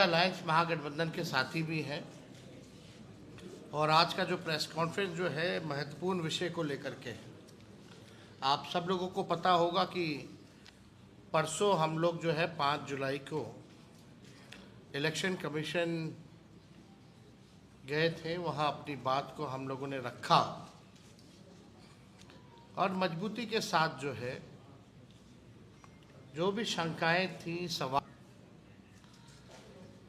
India alliance महागठबंधन के साथी भी हैं और आज का जो प्रेस कॉन्फ्रेंस जो है महत्वपूर्ण विषय को लेकर के है। आप सब लोगों को पता होगा कि परसों हम लोग जो है 5 जुलाई को इलेक्शन कमीशन गए थे, वहाँ अपनी बात को हम लोगों ने रखा और मजबूती के साथ जो है जो भी शंकाएं थी, सवाल,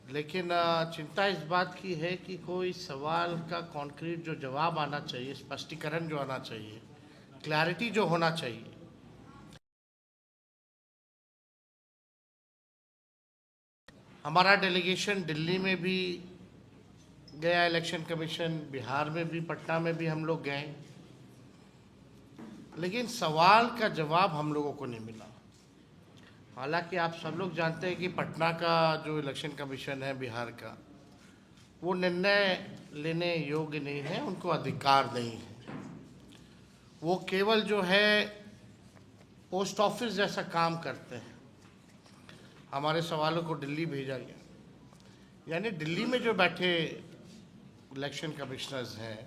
लेकिन चिंता इस बात की है कि कोई सवाल का कॉन्क्रीट जो जवाब आना चाहिए, स्पष्टीकरण जो आना चाहिए, क्लैरिटी जो होना चाहिए, हमारा डेलीगेशन दिल्ली में भी गया, इलेक्शन कमीशन बिहार में भी, पटना में भी हम लोग गए, लेकिन सवाल का जवाब हम लोगों को नहीं मिला। हालांकि आप सब लोग जानते हैं कि पटना का जो इलेक्शन कमीशन है बिहार का, वो निर्णय लेने योग्य नहीं है, उनको अधिकार नहीं है। वो केवल जो है पोस्ट ऑफिस जैसा काम करते हैं। हमारे सवालों को दिल्ली भेजा गया, यानी दिल्ली में जो बैठे इलेक्शन कमिश्नर्स हैं,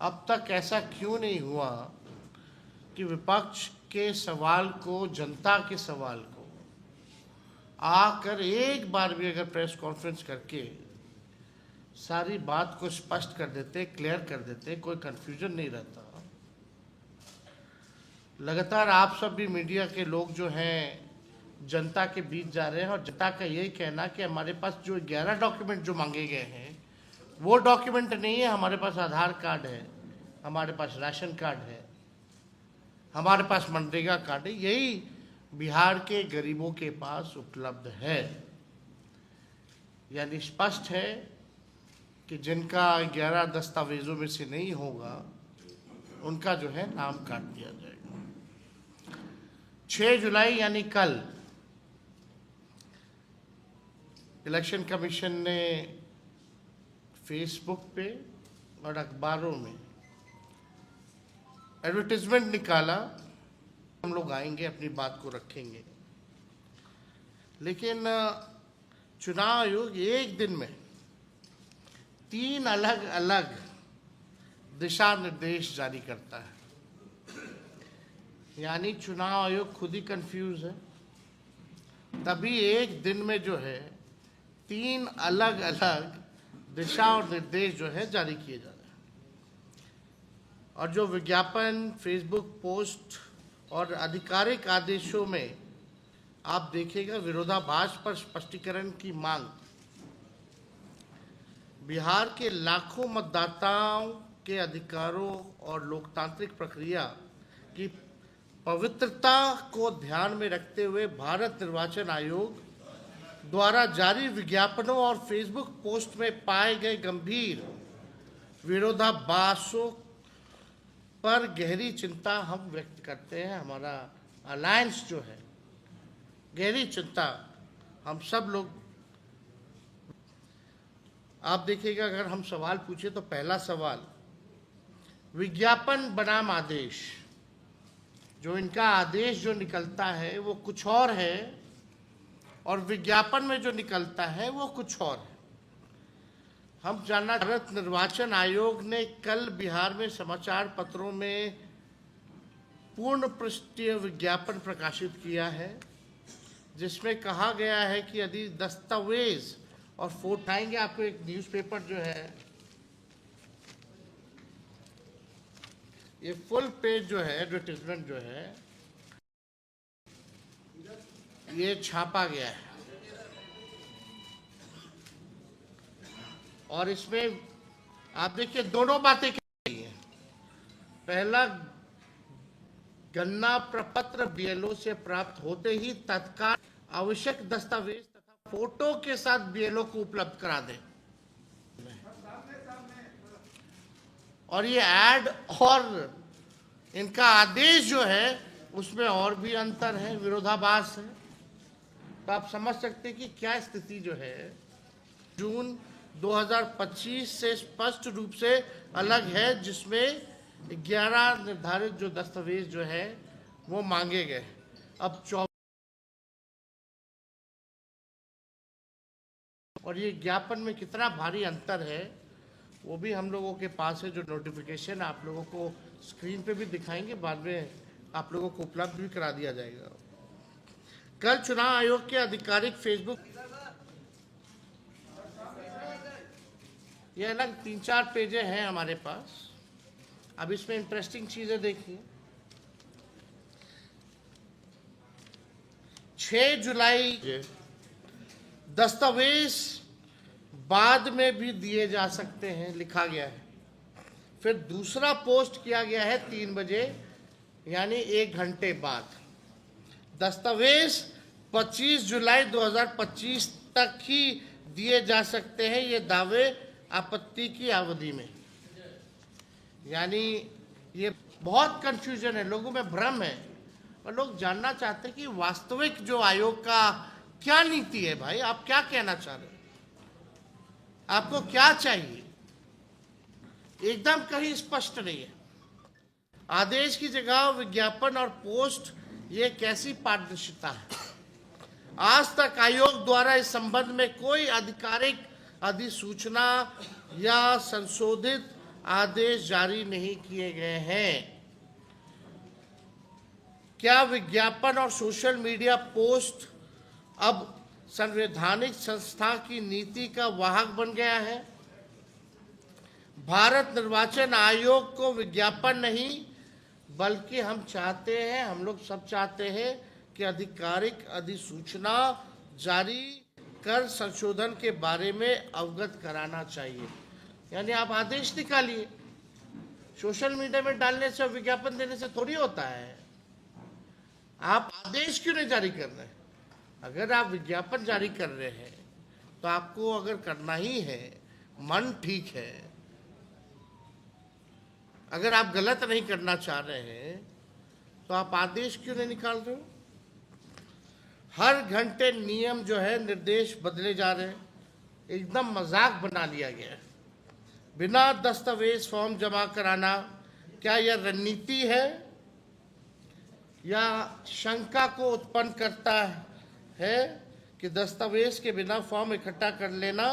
अब तक ऐसा क्यों नहीं हुआ कि विपक्ष के सवाल को, जनता के सवाल को आकर एक बार भी अगर प्रेस कॉन्फ्रेंस करके सारी बात को स्पष्ट कर देते, क्लियर कर देते, कोई कंफ्यूजन नहीं रहता। लगातार आप सब भी मीडिया के लोग जो हैं जनता के बीच जा रहे हैं और जनता का यही कहना कि हमारे पास जो 11 डॉक्यूमेंट जो मांगे गए हैं वो डॉक्यूमेंट नहीं है। हमारे पास आधार कार्ड है, हमारे पास राशन कार्ड है, हमारे पास मनरेगा कार्ड है, यही बिहार के गरीबों के पास उपलब्ध है। यानी स्पष्ट है कि जिनका 11 दस्तावेजों में से नहीं होगा उनका जो है नाम काट दिया जाएगा। 6 जुलाई यानी कल इलेक्शन कमीशन ने फेसबुक पे और अखबारों में एडवर्टाइजमेंट निकाला, हम लोग आएंगे, अपनी बात को रखेंगे। लेकिन चुनाव आयोग एक दिन में 3 अलग अलग दिशा निर्देश जारी करता है। यानी चुनाव आयोग खुद ही कंफ्यूज है, तभी एक दिन में जो है 3 अलग अलग दिशा और निर्देश जो है जारी किए जा रहे हैं। और जो विज्ञापन, फेसबुक पोस्ट और आधिकारिक आदेशों में आप देखिएगा विरोधाभास पर स्पष्टीकरण की मांग। बिहार के लाखों मतदाताओं के अधिकारों और लोकतांत्रिक प्रक्रिया की पवित्रता को ध्यान में रखते हुए भारत निर्वाचन आयोग द्वारा जारी विज्ञापनों और फेसबुक पोस्ट में पाए गए गंभीर विरोधाभासों पर गहरी चिंता हम व्यक्त करते हैं। हमारा अलायंस जो है, गहरी चिंता हम सब लोग। आप देखिएगा, अगर हम सवाल पूछे तो पहला सवाल, विज्ञापन बनाम आदेश, जो इनका आदेश जो निकलता है वो कुछ और है और विज्ञापन में जो निकलता है वो कुछ और है। हम जानना, भारत निर्वाचन आयोग ने कल बिहार में समाचार पत्रों में पूर्ण पृष्ठीय विज्ञापन प्रकाशित किया है, जिसमें कहा गया है कि यदि दस्तावेज और फोटो आएंगे, आपको एक न्यूज़पेपर जो है, ये फुल पेज जो है एडवर्टाइजमेंट जो है ये छापा गया है और इसमें आप देखिए दोनों बातें की हैं। पहला, गन्ना प्रपत्र बीएलओ से प्राप्त होते ही तत्काल आवश्यक दस्तावेज तथा फोटो के साथ बीएलओ को उपलब्ध करा दें। और ये ऐड और इनका आदेश जो है उसमें और भी अंतर है, विरोधाभास है। तो आप समझ सकते हैं कि क्या स्थिति जो है जून 2025 से स्पष्ट रूप से अलग है, जिसमें 11 निर्धारित जो दस्तावेज जो है वो मांगे गए। अब और ये ज्ञापन में कितना भारी अंतर है वो भी हम लोगों के पास है। जो नोटिफिकेशन आप लोगों को स्क्रीन पे भी दिखाएंगे, बाद में आप लोगों को उपलब्ध भी करा दिया जाएगा। कल चुनाव आयोग के आधिकारिक फेसबुक, ये अलग 3-4 पेजें हैं हमारे पास। अब इसमें इंटरेस्टिंग चीजें देखिए। 6 जुलाई दस्तावेज बाद में भी दिए जा सकते हैं, लिखा गया है। फिर दूसरा पोस्ट किया गया है 3 बजे, यानी 1 घंटे बाद। दस्तावेज 25 जुलाई 2025 तक ही दिए जा सकते हैं, ये दावे आपत्ति की अवधि में। यानी ये बहुत कंफ्यूजन है, लोगों में भ्रम है और लोग जानना चाहते हैं कि वास्तविक जो आयोग का क्या नीति है। भाई आप क्या कहना चाह रहे हैं, आपको क्या चाहिए? एकदम कहीं स्पष्ट नहीं है। आदेश की जगह विज्ञापन और पोस्ट, ये कैसी पारदर्शिता है? आज तक आयोग द्वारा इस संबंध में कोई आधिकारिक अधिसूचना या संशोधित आदेश जारी नहीं किए गए हैं। क्या विज्ञापन और सोशल मीडिया पोस्ट अब संवैधानिक संस्था की नीति का वाहक बन गया है? भारत निर्वाचन आयोग को विज्ञापन नहीं, बल्कि हम चाहते हैं, हम लोग सब चाहते हैं कि आधिकारिक अधिसूचना जारी कर संशोधन के बारे में अवगत कराना चाहिए। यानी आप आदेश निकालिए, सोशल मीडिया में डालने से, विज्ञापन देने से थोड़ी होता है। आप आदेश क्यों नहीं जारी कर रहे हैं? अगर आप विज्ञापन जारी कर रहे हैं तो आपको अगर करना ही है, मन ठीक है, अगर आप गलत नहीं करना चाह रहे हैं तो आप आदेश क्यों नहीं निकाल रहे हो? हर घंटे नियम जो है, निर्देश बदले जा रहे हैं, एकदम मजाक बना लिया गया है। बिना दस्तावेज फॉर्म जमा कराना, क्या यह रणनीति है या शंका को उत्पन्न करता है कि दस्तावेज के बिना फॉर्म इकट्ठा कर लेना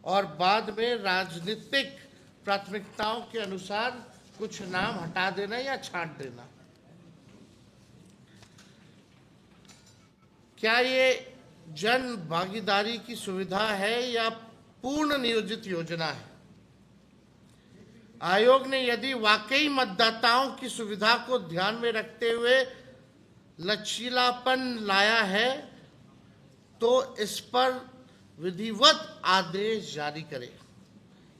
और बाद में राजनीतिक प्राथमिकताओं के अनुसार कुछ नाम हटा देना या छांट देना? क्या ये जन भागीदारी की सुविधा है या पूर्ण नियोजित योजना है? आयोग ने यदि वाकई मतदाताओं की सुविधा को ध्यान में रखते हुए लचीलापन लाया है तो इस पर विधिवत आदेश जारी करे।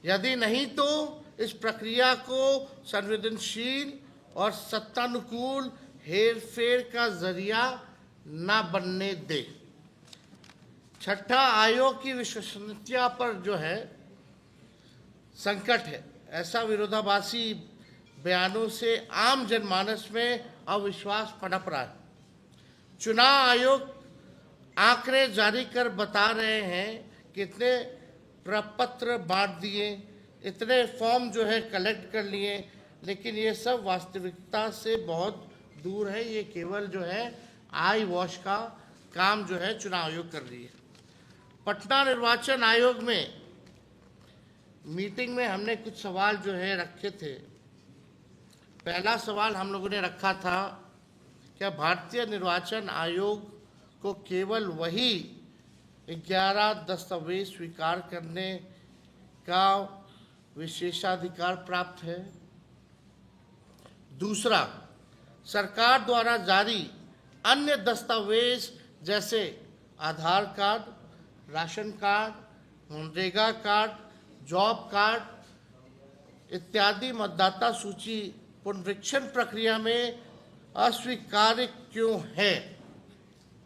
यदि नहीं तो इस प्रक्रिया को संवेदनशील और सत्तानुकूल हेरफेर का जरिया ना बनने दे। छठा, आयोग की विश्वसनीयता पर जो है संकट है। ऐसा विरोधाभासी बयानों से आम जनमानस में अविश्वास पनप रहा है। चुनाव आयोग आंकड़े जारी कर बता रहे हैं कितने प्रपत्र बांट दिए, इतने फॉर्म जो है कलेक्ट कर लिए, लेकिन ये सब वास्तविकता से बहुत दूर है। ये केवल जो है आई वॉश का काम जो है चुनाव आयोग कर रही है। पटना निर्वाचन आयोग में मीटिंग में हमने कुछ सवाल जो है रखे थे। पहला सवाल हम लोगों ने रखा था, क्या भारतीय निर्वाचन आयोग को केवल वही 11 दस्तावेज स्वीकार करने का विशेषाधिकार प्राप्त है? दूसरा, सरकार द्वारा जारी अन्य दस्तावेज जैसे Aadhaar card, ration card, MNREGA card, job card इत्यादि मतदाता सूची पुनरीक्षण प्रक्रिया में अस्वीकार्य क्यों है?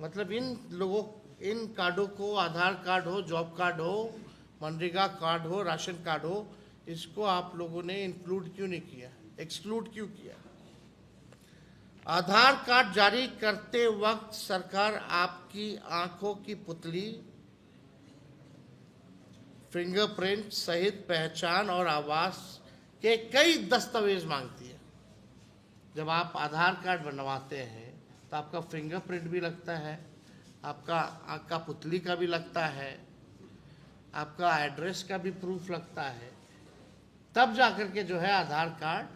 मतलब इन कार्डों को, आधार कार्ड हो, जॉब कार्ड हो, मनरेगा कार्ड हो, राशन कार्ड हो, इसको आप लोगों ने इंक्लूड क्यों नहीं किया, एक्सक्लूड क्यों किया? आधार कार्ड जारी करते वक्त सरकार आपकी आंखों की पुतली, फिंगरप्रिंट सहित पहचान और आवास के कई दस्तावेज मांगती है। जब आप आधार कार्ड बनवाते हैं तो आपका फिंगरप्रिंट भी लगता है, आपका आंख का पुतली का भी लगता है, आपका एड्रेस का भी प्रूफ लगता है, तब जाकर के जो है आधार कार्ड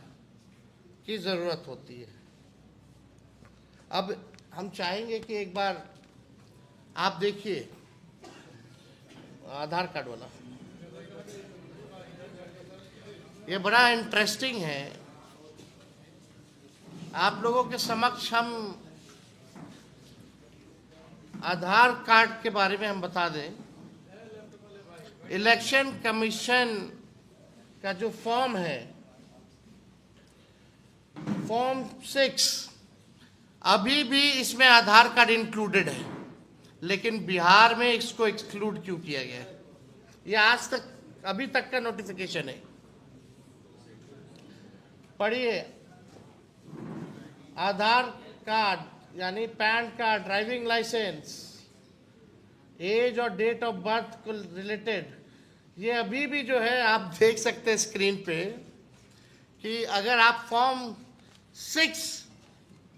की ज़रूरत होती है। अब हम चाहेंगे कि एक बार आप देखिए आधार कार्ड वाला, ये बड़ा इंटरेस्टिंग है। आप लोगों के समक्ष हम आधार कार्ड के बारे में हम बता दें। इलेक्शन कमीशन का जो फॉर्म है, फॉर्म 6, अभी भी इसमें आधार कार्ड इंक्लूडेड है, लेकिन बिहार में इसको एक्सक्लूड क्यों किया गया है, ये आज तक अभी तक का नोटिफिकेशन है। पढ़िए, आधार कार्ड यानी PAN card, driving licence, age और डेट ऑफ बर्थ को रिलेटेड, ये अभी भी जो है आप देख सकते हैं स्क्रीन पे कि अगर आप फॉर्म 6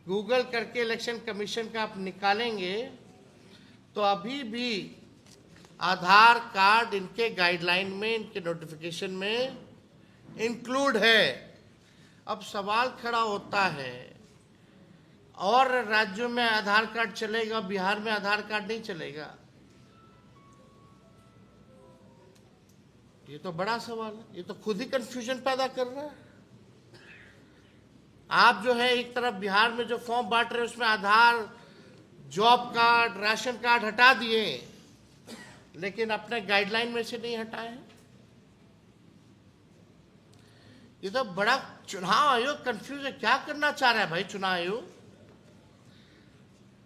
गूगल करके इलेक्शन कमीशन का आप निकालेंगे तो अभी भी आधार कार्ड इनके गाइडलाइन में, इनके नोटिफिकेशन में इंक्लूड है। अब सवाल खड़ा होता है, और राज्यों में आधार कार्ड चलेगा, बिहार में आधार कार्ड नहीं चलेगा? ये तो बड़ा सवाल है, ये तो खुद ही कंफ्यूजन पैदा कर रहा है। आप जो है एक तरफ बिहार में जो फॉर्म बांट रहे हैं उसमें आधार, जॉब कार्ड, राशन कार्ड हटा दिए, लेकिन अपने गाइडलाइन में से नहीं हटाए हैं। ये तो बड़ा, चुनाव आयोग कंफ्यूज है, क्या करना चाह रहा है भाई चुनाव आयोग?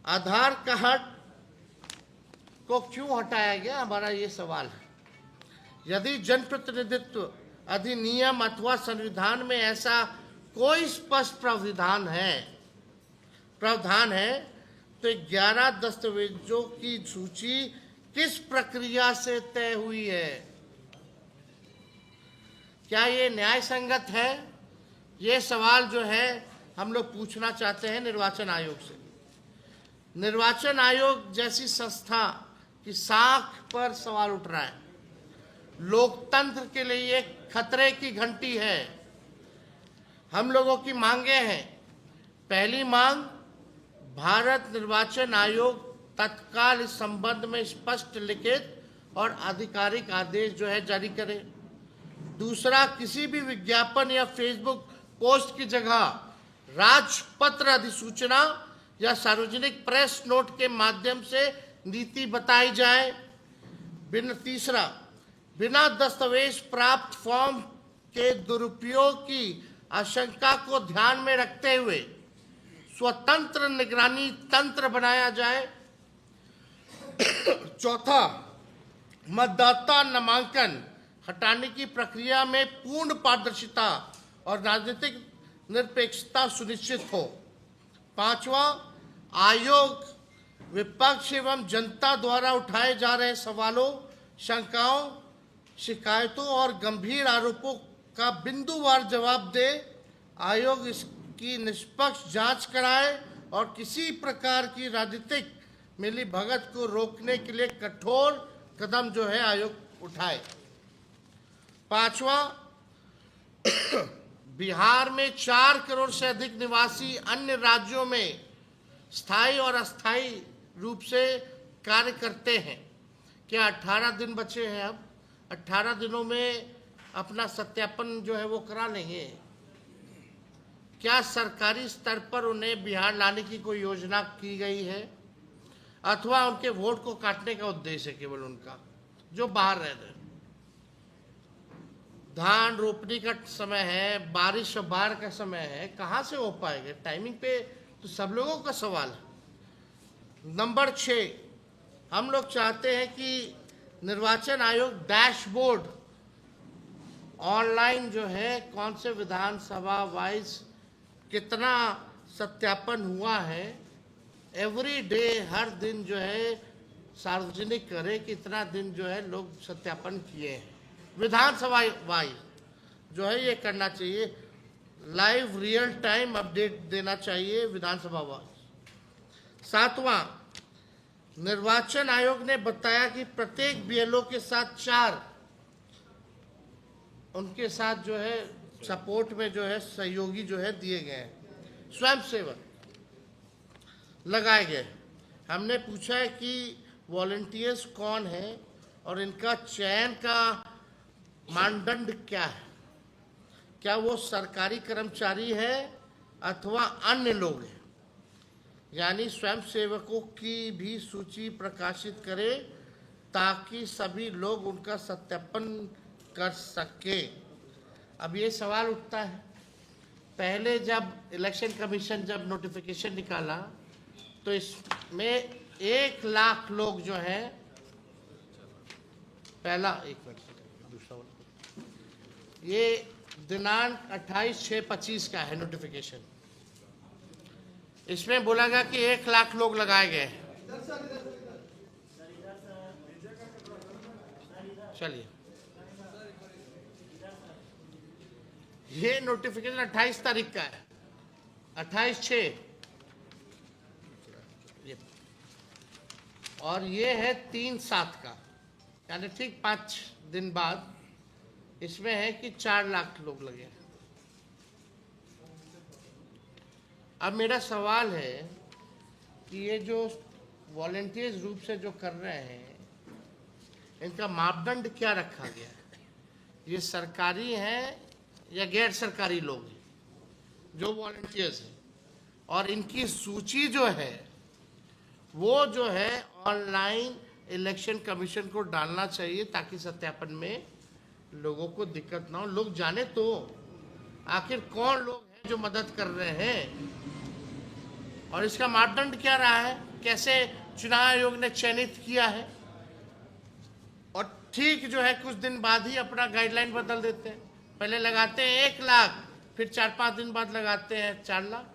आधार कार्ड को क्यों हटाया गया, हमारा ये सवाल है। यदि जनप्रतिनिधित्व अधिनियम अथवा संविधान में ऐसा कोई स्पष्ट प्रावधान है तो 11 दस्तावेजों की सूची किस प्रक्रिया से तय हुई है? क्या ये न्याय संगत है? ये सवाल जो है हम लोग पूछना चाहते हैं निर्वाचन आयोग से। निर्वाचन आयोग जैसी संस्था की साख पर सवाल उठ रहा है। लोकतंत्र के लिए एक खतरे की घंटी है। हम लोगों की मांगे हैं। पहली मांग, भारत निर्वाचन आयोग तत्काल इस संबंध में स्पष्ट लिखित और आधिकारिक आदेश जो है जारी करे। दूसरा, किसी भी विज्ञापन या फेसबुक पोस्ट की जगह राजपत्र अधिसूचना या सार्वजनिक प्रेस नोट के माध्यम से नीति बताई जाए। तीसरा, बिना दस्तावेज प्राप्त फॉर्म के दुरुपयोग की आशंका को ध्यान में रखते हुए स्वतंत्र निगरानी तंत्र बनाया जाए। चौथा, मतदाता नामांकन हटाने की प्रक्रिया में पूर्ण पारदर्शिता और राजनीतिक निरपेक्षता सुनिश्चित हो। पांचवा, आयोग विपक्ष एवं जनता द्वारा उठाए जा रहे सवालों, शंकाओं, शिकायतों और गंभीर आरोपों का बिंदुवार जवाब दे। आयोग इसकी निष्पक्ष जांच कराए और किसी प्रकार की राजनीतिक मिलीभगत को रोकने के लिए कठोर कदम जो है आयोग उठाए। पांचवा, बिहार में 4 करोड़ से अधिक निवासी अन्य राज्यों में स्थायी और अस्थायी रूप से कार्य करते हैं। क्या 18 दिन बचे हैं? अब 18 दिनों में अपना सत्यापन जो है वो करा लेंगे? क्या सरकारी स्तर पर उन्हें बिहार लाने की कोई योजना की गई है, अथवा उनके वोट को काटने का उद्देश्य है केवल उनका, जो बाहर रह रहे? धान रोपनी का समय है, बारिश और बाढ़ का समय है, कहाँ से हो पाएगा टाइमिंग पे? तो सब लोगों का सवाल है। नंबर 6, हम लोग चाहते हैं कि निर्वाचन आयोग डैशबोर्ड ऑनलाइन जो है कौन से विधानसभा वाइज कितना सत्यापन हुआ है, एवरी डे, हर दिन जो है सार्वजनिक करे कि इतना दिन जो है लोग सत्यापन किए हैं। विधानसभा वाइज जो है ये करना चाहिए, लाइव रियल टाइम अपडेट देना चाहिए विधानसभा वाइज। 7वां, निर्वाचन आयोग ने बताया कि प्रत्येक बीएलओ के साथ 4 उनके साथ जो है सपोर्ट में जो है सहयोगी जो है दिए गए हैं, स्वयंसेवक लगाए गए। हमने पूछा है कि वॉलंटियर्स कौन है और इनका चयन का मानदंड क्या है, क्या वो सरकारी कर्मचारी है अथवा अन्य लोग हैं, यानी स्वयंसेवकों की भी सूची प्रकाशित करे ताकि सभी लोग उनका सत्यापन कर सके। अब ये सवाल उठता है, पहले जब इलेक्शन कमीशन जब नोटिफिकेशन निकाला तो इसमें 1 लाख लोग जो हैं, पहला एक मिनट दूसरा ये दिनांक 28/6/25 का है नोटिफिकेशन, इसमें बोला गया कि 1 लाख लोग लगाए गए। चलिए, ये नोटिफिकेशन 28 तारीख का है, 28/6, और ये है 3/7 का, यानी ठीक 5 दिन बाद इसमें है कि 4 लाख लोग लगे। अब मेरा सवाल है कि ये जो वॉलंटियर्स रूप से जो कर रहे हैं, इनका मापदंड क्या रखा गया है? ये सरकारी हैं या गैर सरकारी लोग हैं जो वॉलंटियर्स हैं? और इनकी सूची जो है वो जो है ऑनलाइन इलेक्शन कमीशन को डालना चाहिए ताकि सत्यापन में लोगों को दिक्कत ना हो, लोग जाने तो आखिर कौन लोग हैं जो मदद कर रहे हैं और इसका मापदंड क्या रहा है, कैसे चुनाव आयोग ने चयनित किया है। और ठीक जो है कुछ दिन बाद ही अपना गाइडलाइन बदल देते हैं, पहले लगाते हैं 1 लाख, फिर 4-5 दिन बाद लगाते हैं 4 लाख,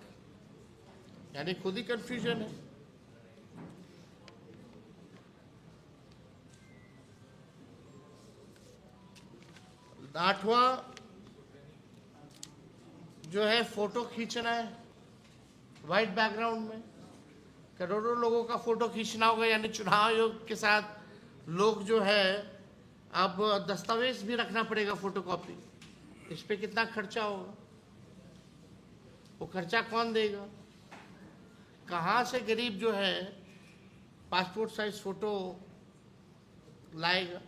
यानी खुद ही कंफ्यूजन है। आठवां जो है फोटो खींचना है वाइट बैकग्राउंड में, करोड़ों लोगों का फोटो खींचना होगा, यानी चुनाव आयोग के साथ लोग जो है अब दस्तावेज भी रखना पड़ेगा, फोटोकॉपी। इस पे कितना खर्चा होगा, वो खर्चा कौन देगा? कहाँ से गरीब जो है पासपोर्ट साइज फोटो लाएगा?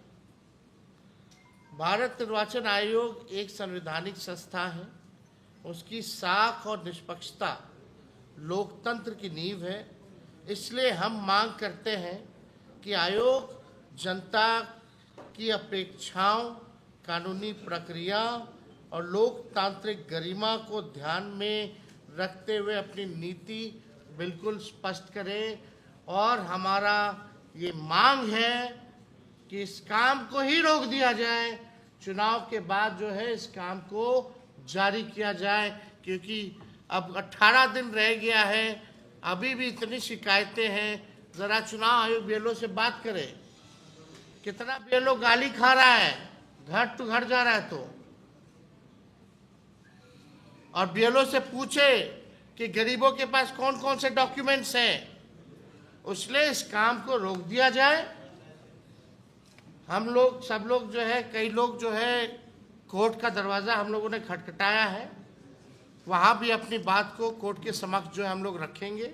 भारत निर्वाचन आयोग एक संवैधानिक संस्था है, उसकी साख और निष्पक्षता लोकतंत्र की नींव है। इसलिए हम मांग करते हैं कि आयोग जनता की अपेक्षाओं, कानूनी प्रक्रिया और लोकतांत्रिक गरिमा को ध्यान में रखते हुए अपनी नीति बिल्कुल स्पष्ट करे। और हमारा ये मांग है कि इस काम को ही रोक दिया जाए, चुनाव के बाद जो है इस काम को जारी किया जाए, क्योंकि अब 18 दिन रह गया है, अभी भी इतनी शिकायतें हैं। ज़रा चुनाव आयोग बीएलओ से बात करे, कितना बीएलओ गाली खा रहा है, घर टू घर जा रहा है तो, और बीएलओ से पूछे कि गरीबों के पास कौन कौन से डॉक्यूमेंट्स हैं, उसलिए इस काम को रोक दिया जाए। हम लोग सब लोग जो है, कई लोग जो है कोर्ट का दरवाज़ा हम लोगों ने खटखटाया है, वहाँ भी अपनी बात को कोर्ट के समक्ष जो है हम लोग रखेंगे।